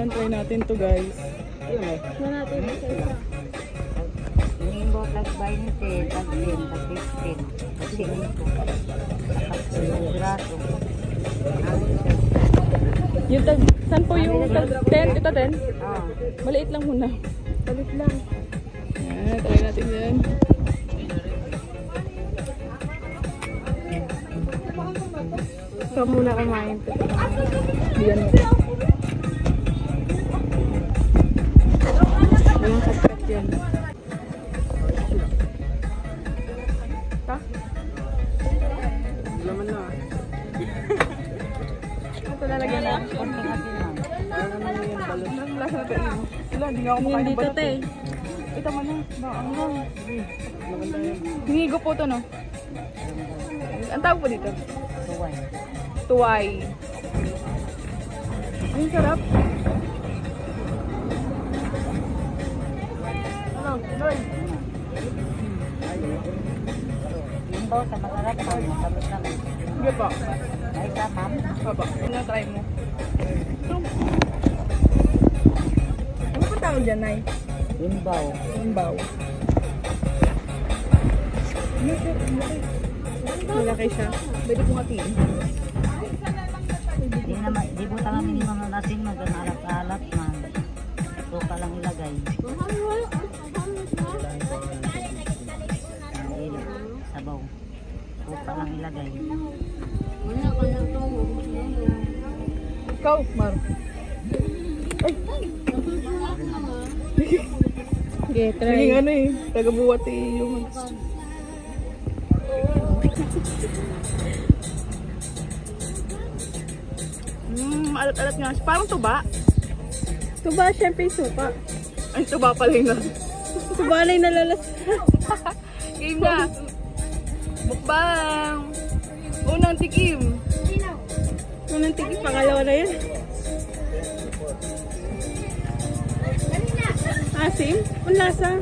Yan, try natin to guys. Try natin isa-isa. Nimbo plus 20, plus 10, plus 15, plus 5, graso. Yung tag, saan po yung tag 10? Ito 10? Oh. Maliit lang muna. Talit lang. Yan, try natin yan. Ikaw muna kumain. Yan. Walang kat-kat yan. Ta? Laman na. Ito lalagyan na. Konting asin lang. Anong lasa na ito? Sila, hindi nga ako makain ng balot eh. Ito man na. Ang lang. Hinigo po ito, no? Ang tawag po dito? Tuway. Tuway. Ang sarap. Ano? Noy. Nimbo sa masarap, ma'am. Tapos lang. Sige po. Ay, sa ma'am. Papa, ano try mo? Ano pa tawag dyan, Nay? Nimbaw. Imbaw. Malaki siya. Pwede kong hatiin. Di buta nga minimum ng asin mo. Doon alat-alat, ma'am. Suka lang ilagay. Sabaw. Suka lang ilagay. Ikaw, Mar. Ay! Okay, try. Naging ano eh. Tagabuwat eh yung... Alat-alat nga siya. Parang tuba. Tuba, syempre yung suka. Ay, tuba pala yun. Tuba na yung nalalas. Game na. Mukbang. Unang tikim. Unang tigil, pangalawa na yan. Asim? Ang lasa.